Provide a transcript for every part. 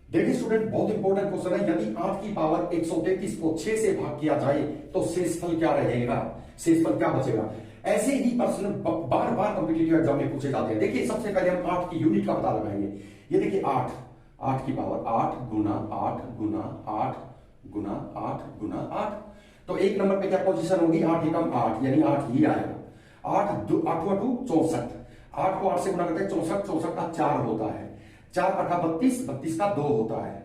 देखिए स्टूडेंट, बहुत important question है। यदि 8 की पावर 133 को 6 से भाग किया जाए तो शेषफल क्या रहेगा, शेषफल क्या बचेगा। ऐसे ही प्रश्न बार बार कॉम्पिटिटिव एग्जाम में पूछे जाते हैं। देखिए सबसे पहले हम 8 की यूनिट का पता लगाएंगे। ये देखिए 8 की पावर 8 गुना 8 गुना 8 गुना 8 गुना 8। तो एक नंबर पे क्या पोजीशन होगी, 8 एकम 8 यानी 8 ही आएगा। 8 64, 8 को 8 से गुना करते हैं 64, 64 का 4 होता है, 4 अठा 32, 32 का 2 होता है,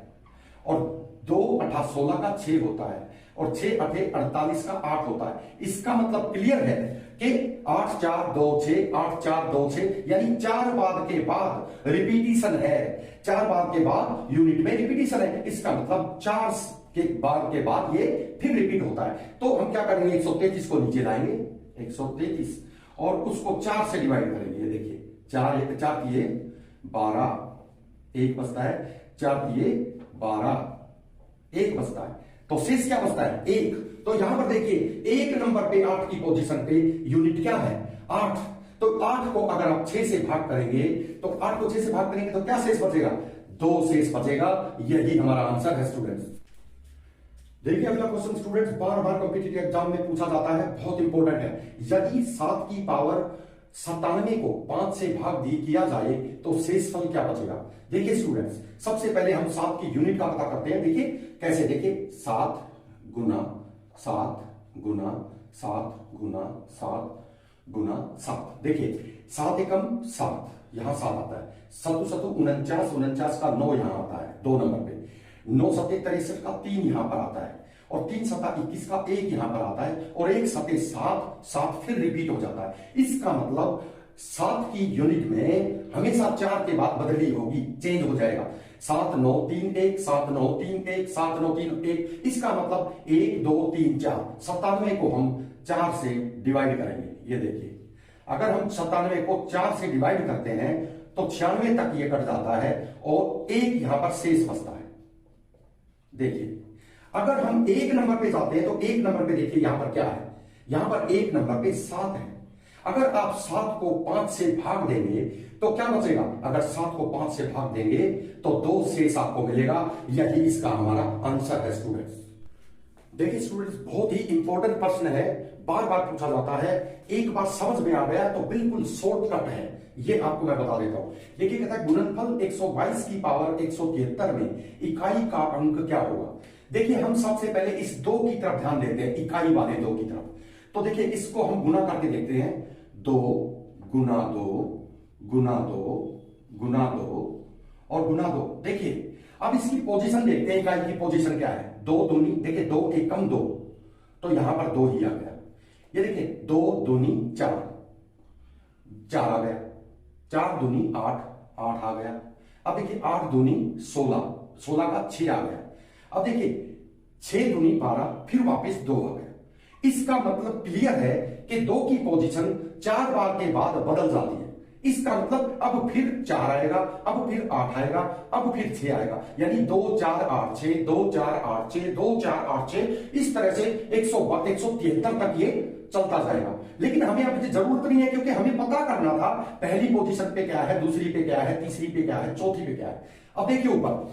और 2 अठा 16 का 6 होता है, और 6 अठे 48 का 8 होता है। इसका मतलब क्लियर है कि 8 4 2 6, 8 4 2 6 यानी 4 बाद के बाद रिपीटिशन है, 4 बाद के बाद यूनिट में रिपीटिशन है। इसका मतलब 4 के बाद ये फिर रिपीट होता है। तो हम क्या करेंगे, 133 को नीचे लाएंगे, 133, और उसको 4 से डिवाइड करेंगे। देखिए 4 किए 12, एक बचता है, 4 किए 12, एक बचता है, तो शेष क्या बचता है, 1। तो यहां पर देखिए एक नंबर पे 8 की पोजीशन पे यूनिट क्या है, 8। तो 8 को अगर आप 6 से भाग करेंगे तो 8 को 6 से भाग करेंगे तो क्या शेष बचेगा, 2 शेष बचेगा। यही हमारा आंसर है स्टूडेंट्स। देखिए अगला क्वेश्चन स्टूडेंट्स बार बार कॉम्पिटिटिव एग्जाम में पूछा जाता है, बहुत इंपॉर्टेंट है। यदि 7 की पावर 97 को 5 से भाग किया जाए तो शेषफल क्या बचेगा। देखिए स्टूडेंट्स सबसे पहले हम 7 की यूनिट का पता करते हैं। देखिए कैसे, देखिए 7 गुना 7 गुना 7 गुना 7 गुना 7। देखिए 7 एकम 7, यहां 7 आता है, 7 7 49, 49 का 9 यहां आता है 2 नंबर पे, 9 7 63 का 3 यहां पर आता है, और 3 7 21 का 1 यहां पर आता है, और 1 7 7, 7 फिर रिपीट हो जाता है। इसका मतलब 7 की यूनिट में हमेशा 4 के बाद बदली होगी, चेंज हो जाएगा। 7 9 3 1, 7 9 3 1, 7 9 3 1। इसका मतलब 1 2 3 4, 97 को हम 4 से डिवाइड करेंगे। ये देखिए अगर हम 97 को 4 से डिवाइड करते हैं तो 96 तक ये कट जाता है, और 1 यहां पर शेष बचता है। देखिए अगर हम 1 नंबर पे जाते हैं तो 1 नंबर पे देखिए यहां पर क्या है, यहां पर 1 नंबर पे 7 है। अगर आप 7 को 5 से भाग देंगे तो क्या बचेगा, अगर 7 को 5 से भाग देंगे तो 2 शेष आपको मिलेगा। यही इसका हमारा आंसर है स्टूडेंट्स। देखिए स्टूडेंट्स बहुत ही इंपॉर्टेंट प्रश्न है, बार बार पूछा जाता है। एक बार समझ में आ गया तो बिल्कुल शॉर्टकट है, ये आपको मैं बता देता हूं। देखिए कहता है गुणनफल 122 की पावर 173 में इकाई का अंक क्या होगा। देखिए हम सबसे पहले इस 2 की तरफ ध्यान देते हैं, इकाई वाले 2 की तरफ। तो देखिए इसको हम गुना करके देखते हैं, 2 गुना 2 गुना 2 गुना 2 और गुना 2। देखिए अब इसकी पोजीशन देखते हैं, इकाई की पोजीशन क्या है, 2 दूनी, देखिए 2 एकम 2, तो यहां पर 2 ही आ गया। ये देखिए 2 दूनी 4, 4 आ गया, 4 दूनी 8, 8 आ गया। अब देखिए 8 दूनी 16, 16 का 6 आ गया। अब देखिए 6 दूनी 12, फिर वापस 2 आ गया। इसका मतलब क्लियर है कि 2 की पोजीशन 4 बार के बाद बदल जाती है। इसका मतलब अब फिर 4 आएगा, अब फिर 8 आएगा, अब फिर 6 आएगा, यानी 2 4 8 6, 2 4 8 6, 2 4 8 6, इस तरह से 173 तक ये चलता जाएगा। लेकिन हमें अब जरूरत नहीं है, क्योंकि हमें पता करना था पहली पोजीशन पे क्या है, दूसरी पे क्या है, तीसरी पे क्या है, चौथी पे क्या है। अब देखिए ऊपर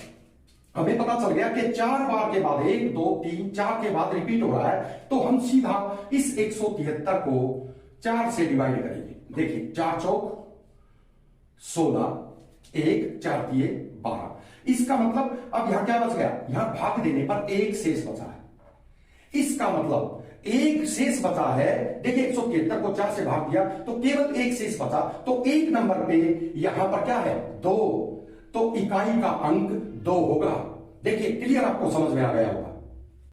हमें पता चल गया कि 4 बार के बाद 1 2 3 4 के बाद रिपीट हो रहा है, तो हम सीधा इस 173 को 4 से डिवाइड करेंगे। देखिए 4 चौक 16, 1 4 दिए 12। इसका मतलब अब यहां क्या बच गया, यहां भाग देने पर 1 शेष बचा है। इसका मतलब 1 शेष बचा है। देखिए 173 को 4 से भाग दिया तो केवल 1 शेष बचा, तो 1 नंबर पे यहां पर क्या है, 2, तो इकाई का अंक 2 होगा। देखिए क्लियर, आपको समझ में आ गया होगा।